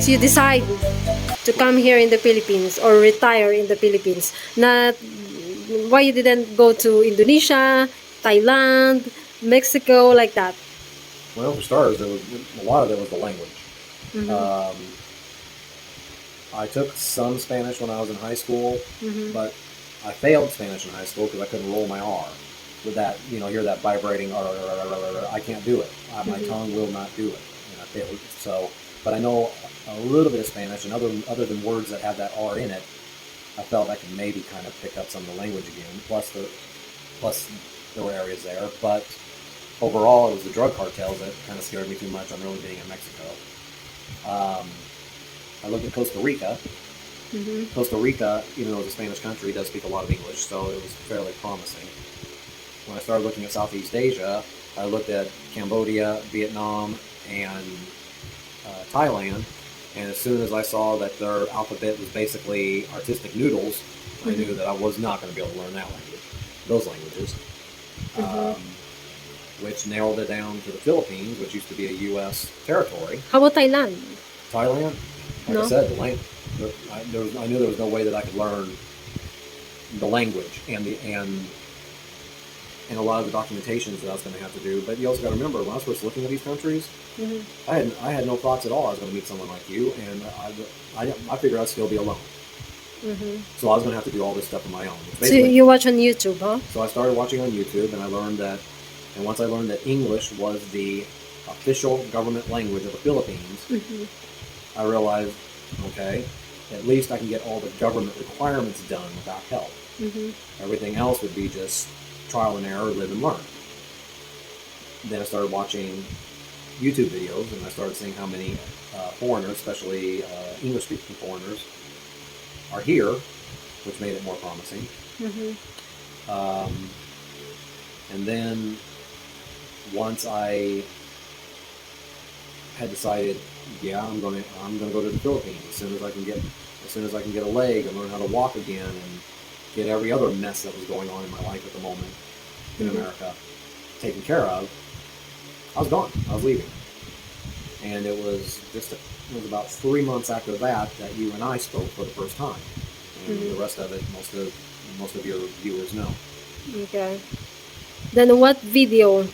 makes you decide to come here in the Philippines or retire in the Philippines? Not why you didn't go to Indonesia, Thailand, Mexico, like that? Well, for starters, a lot of it was the language. Mm-hmm. I took some Spanish when I was in high school, Mm-hmm. but I failed Spanish in high school because I couldn't roll my R. With that, hear that vibrating R, I can't do it. My tongue will not do it, and I failed. So, but I know a little bit of Spanish, and other than words that have that R in it, I felt I could maybe kind of pick up some of the language again. Plus there were areas there, but overall, it was the drug cartels that kind of scared me too much on really being in Mexico. I looked at Costa Rica. Mm-hmm. Costa Rica, even though it's a Spanish country, does speak a lot of English, so it was fairly promising. When I started looking at Southeast Asia, I looked at Cambodia, Vietnam, and Thailand, and as soon as I saw that their alphabet was basically artistic noodles, I knew that I was not going to be able to learn those languages, which narrowed it down to the Philippines, which used to be a U.S. territory. How about Thailand? Thailand, like I said, I knew there was no way that I could learn the language and a lot of the documentations that I was going to have to do. But you also got to remember, when I was first looking at these countries, I had no thoughts at all I was going to meet someone like you, and I figured I'd still be alone. So I was going to have to do all this stuff on my own. So you watch on YouTube, huh? So I started watching on YouTube, and once I learned that English was the official government language of the Philippines, I realized, okay, at least I can get all the government requirements done without help. Everything else would be just trial and error, live and learn. Then I started watching YouTube videos, and I started seeing how many foreigners, especially English-speaking foreigners, are here, which made it more promising. And then once I had decided, yeah, I'm going to go to the Philippines as soon as I can get a leg and learn how to walk again and get every other mess that was going on in my life at the moment in America taken care of. I was gone. I was leaving, and it was about 3 months after that you and I spoke for the first time, and the rest of it, most of your viewers know. Okay. Then what video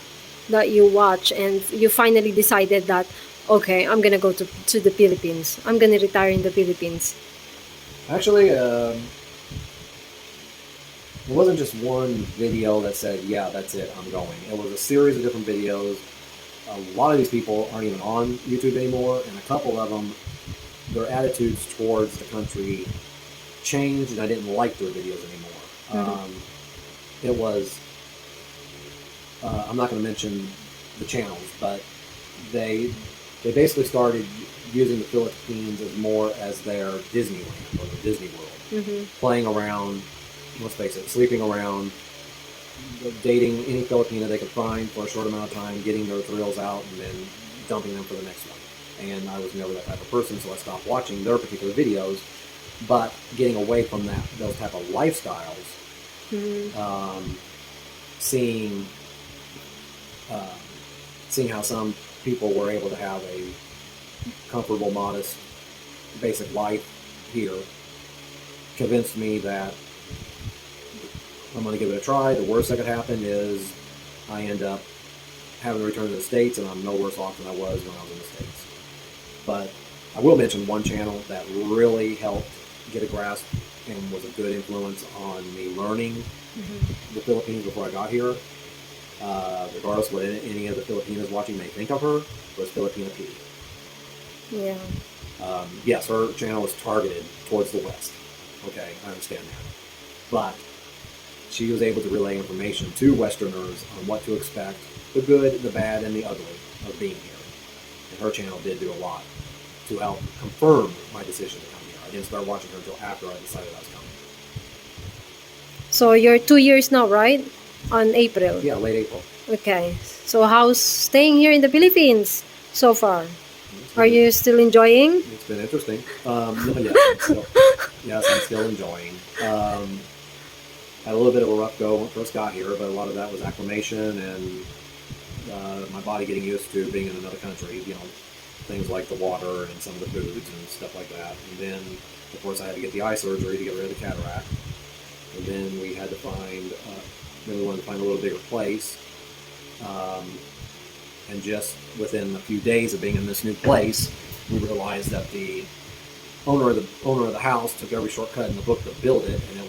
that you watch and you finally decided that, okay, I'm gonna go to the Philippines. I'm gonna retire in the Philippines. Actually, it wasn't just one video that said, yeah, that's it, I'm going. It was a series of different videos. A lot of these people aren't even on YouTube anymore, and a couple of them, their attitudes towards the country changed, and I didn't like their videos anymore. It was, I'm not going to mention the channels, but they basically started using the Philippines as more as their Disneyland or their Disney World, playing around, let's face it, sleeping around, dating any Filipina they could find for a short amount of time, getting their thrills out, and then dumping them for the next one. And I was never that type of person, so I stopped watching their particular videos. But getting away from those type of lifestyles, seeing how some people were able to have a comfortable, modest, basic life here, convinced me that I'm going to give it a try. The worst that could happen is I end up having to return to the States, and I'm no worse off than I was when I was in the States. But I will mention one channel that really helped get a grasp and was a good influence on me learning the Philippines before I got here. Regardless of what any of the Filipinas watching may think of her, was Filipina P. Yeah. Yes, her channel is targeted towards the West. Okay, I understand that. But she was able to relay information to Westerners on what to expect, the good, the bad, and the ugly of being here. And her channel did do a lot to help confirm my decision to come here. I didn't start watching her until after I decided I was coming. So you're 2 years now, right? On April? Yeah, late April. Okay. So how's staying here in the Philippines so far? Are you still enjoying? It's been interesting. Yes, I'm still enjoying. Had a little bit of a rough go when I first got here, but a lot of that was acclimation and my body getting used to being in another country. things like the water and some of the foods and stuff like that. And then, of course, I had to get the eye surgery to get rid of the cataract. And then we had to find, then we wanted to find a little bigger place. And just within a few days of being in this new place, we realized that the owner of the house took every shortcut in the book to build it, and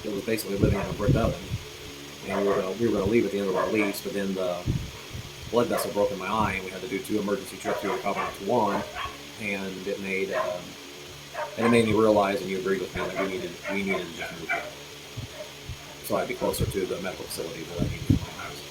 it was basically living in a brick oven. And we were going to leave at the end of our lease, but then the blood vessel broke in my eye, and we had to do 2 emergency trips to recover to one. And it made me realize, and you agreed with me, that we needed to just move here, so I'd be closer to the medical facility that I needed in my house.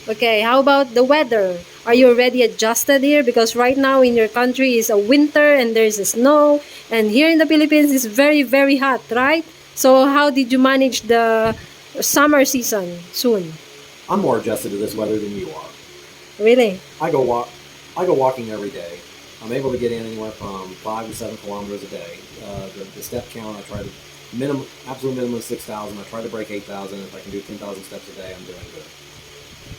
Okay, how about the weather? Are you already adjusted here? Because right now in your country is a winter and there's a snow, and here in the Philippines it's very, very hot, right? So how did you manage the summer season soon? I'm more adjusted to this weather than you are. Really? I go walking every day. I'm able to get in anywhere from 5 to 7 kilometers a day. The step count, I try to absolute minimum is 6,000. I try to break 8,000. If I can do 10,000 steps a day, I'm doing good.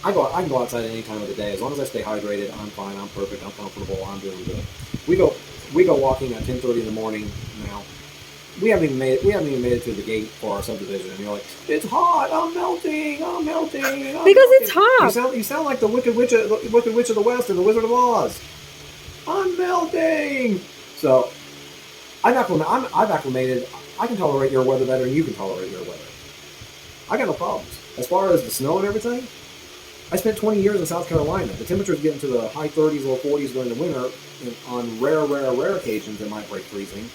I can go outside at any time of the day as long as I stay hydrated. I'm fine. I'm perfect. I'm comfortable. I'm doing good. We go walking at 10:30 in the morning now. We haven't even made it to the gate for our subdivision, and you're like, it's hot. I'm melting. Because melting. it's hot. You sound like the Wicked Witch of the West and the Wizard of Oz. I'm melting. So I've acclimated. I can tolerate your weather better than you can tolerate your weather. I got no problems. As far as the snow and everything, I spent 20 years in South Carolina. The temperatures get into the high 30s, low 40s during the winter. And on rare occasions, it might break freezing.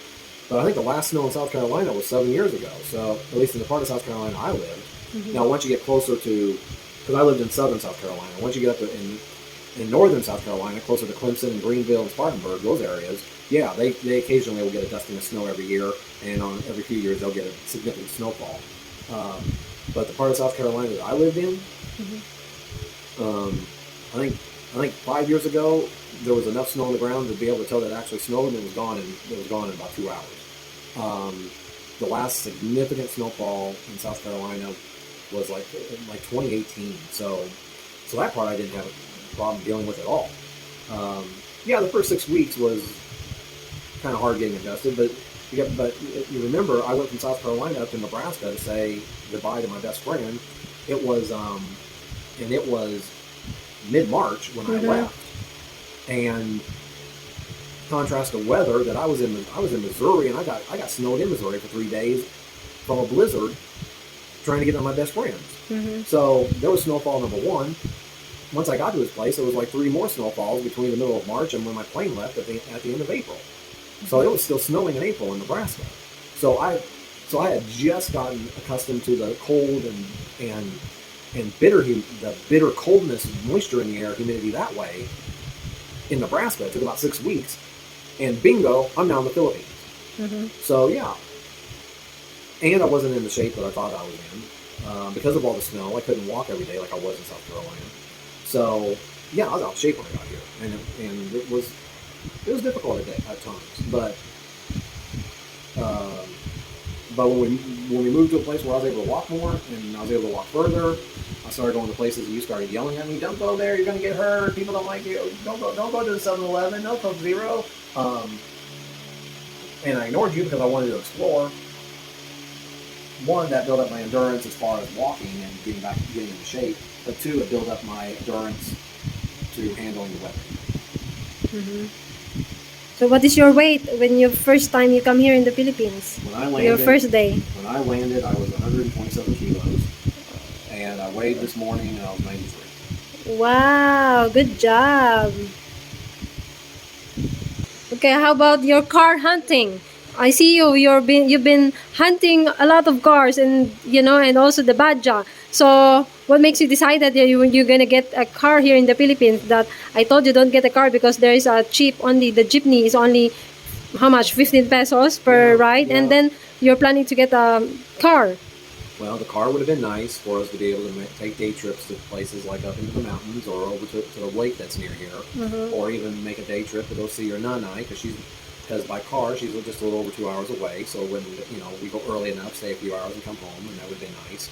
But I think the last snow in South Carolina was 7 years ago. So at least in the part of South Carolina I lived. Mm-hmm. Now, once you get closer to, because I lived in southern South Carolina, once you get up in northern South Carolina, closer to Clemson and Greenville and Spartanburg, those areas, yeah, they occasionally will get a dusting of snow every year, and on every few years they'll get a significant snowfall. But the part of South Carolina that I lived in, I think 5 years ago there was enough snow on the ground to be able to tell that it actually snowed, and it was gone in about 2 hours. The last significant snowfall in South Carolina was like 2018. So that part I didn't have a problem dealing with at all. Yeah, the first 6 weeks was kind of hard getting adjusted, but you remember I went from South Carolina up to Nebraska to say goodbye to my best friend. It was mid-March when I left, and contrast the weather that I was in Missouri, and I got snowed in Missouri for 3 days from a blizzard trying to get to my best friends. Mm-hmm. So there was snowfall number one. Once I got to his place, there was like 3 more snowfalls between the middle of March and when my plane left at the end of April. Mm-hmm. So it was still snowing in April in Nebraska. So I had just gotten accustomed to the cold and the bitter coldness, moisture in the air, humidity that way. In Nebraska, it took about 6 weeks, and bingo, I'm now in the Philippines. Mm-hmm. So yeah, and I wasn't in the shape that I thought I was in because of all the snow. I couldn't walk every day like I was in South Carolina. So yeah, I was out of shape when I got here, and it was difficult at times. But when we moved to a place where I was able to walk more and I was able to walk further, I started going to places and you started yelling at me, "Don't go there, you're going to get hurt, people don't like you, don't go to the 7-Eleven, no Coke Zero." And I ignored you because I wanted to explore. One, that built up my endurance as far as walking and getting into shape, but 2, it built up my endurance to handling the weather. Mm-hmm. So what is your weight when you first time you come here in the Philippines? When I landed, your first day. When I landed, I was 127 kilos. And I weighed this morning and I was 93. Wow, good job. Okay, how about your car hunting? I see you've been hunting a lot of cars, and and also the Badja. So what makes you decide that you're gonna get a car here in the Philippines? That I told you don't get a car because there is a cheap only. The jeepney is only how much? 15 pesos per ride, and then you're planning to get a car. Well, the car would have been nice for us to be able to take day trips to places like up into the mountains or over to the lake that's near here, or even make a day trip to go see your nanay because by car she's just a little over 2 hours away. So when we go early enough, stay a few hours and come home, and that would be nice.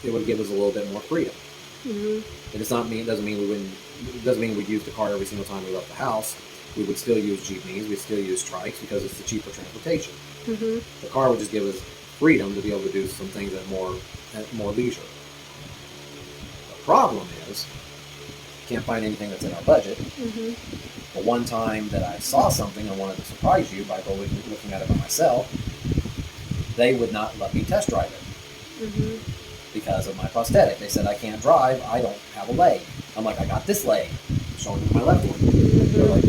It would give us a little bit more freedom. Mm-hmm. It doesn't mean we wouldn't. It doesn't mean we'd use the car every single time we left the house. We would still use jeepneys. We'd still use trikes because it's the cheaper transportation. Mm-hmm. The car would just give us freedom to be able to do some things at more leisure. The problem is, can't find anything that's in our budget. Mm-hmm. The one time that I saw something and wanted to surprise you by going looking at it by myself, they would not let me test drive it. Mm-hmm. Because of my prosthetic. They said I can't drive, I don't have a leg. I'm like, I got this leg, showing them my left one. They're like,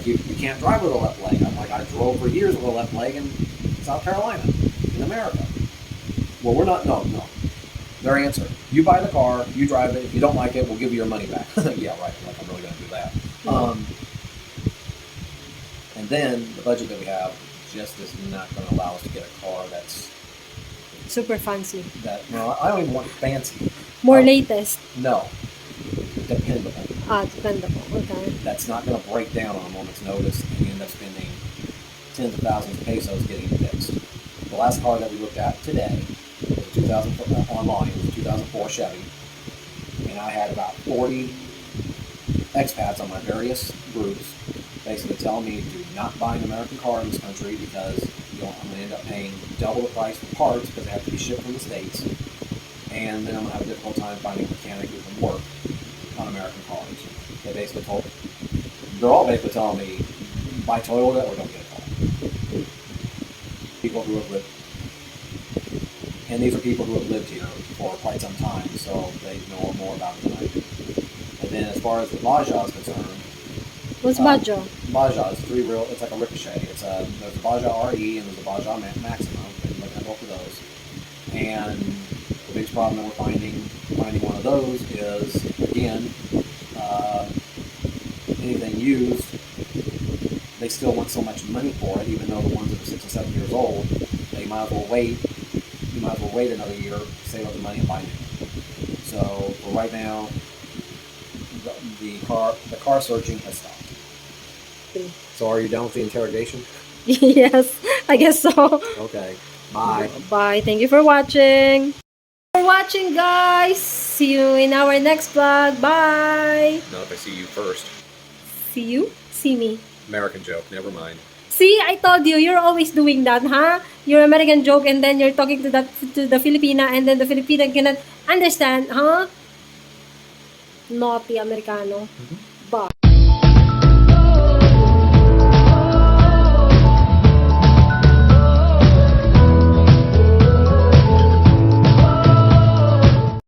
you can't drive with a left leg. I'm like, I drove for years with a left leg in South Carolina, in America. Well, we're not, no. Their answer, you buy the car, you drive it, if you don't like it, we'll give you your money back. Yeah, right, like I'm really going to do that. And then the budget that we have just is not going to allow us to get a car that's Super fancy. I don't even want fancy. More latest. No. Dependable. Dependable. Okay. That's not going to break down on a moment's notice and you end up spending tens of thousands of pesos getting it fixed. The last car that we looked at today was online. It was a 2004 Chevy. And I had about 40 expats on my various groups basically telling me do not buy an American car in this country because I'm going to end up paying double the price for parts because they have to be shipped from the States. And then I'm going to have a difficult time finding a mechanic who can work on American cars. They're all basically telling me buy Toyota or don't get a car. People who have lived, and these are people who have lived here for quite some time, so they know more about it than I do. And then as far as the Baja is concerned, what's Baja? Baja is it's like a Ricochet. There's a Baja RE and there's a Baja Maxima. We're looking at both of those. And the biggest problem that we're finding one of those is, again, anything used, they still want so much money for it, even though the ones that are 6 and 7 years old, they might as well wait. You might as well wait another year, save up the money and buy new. So for right now, the car searching has stopped. So are you done with the interrogation? Yes, I guess so. Okay. Bye. Bye. Thank you for watching. Guys. See you in our next vlog. Bye. Not if I see you first. See you? See me. American joke. Never mind. See, I told you, you're always doing that, huh? Your American joke and then you're talking to the Filipina and then the Filipina cannot understand, huh? Naughty Americano. Mm-hmm.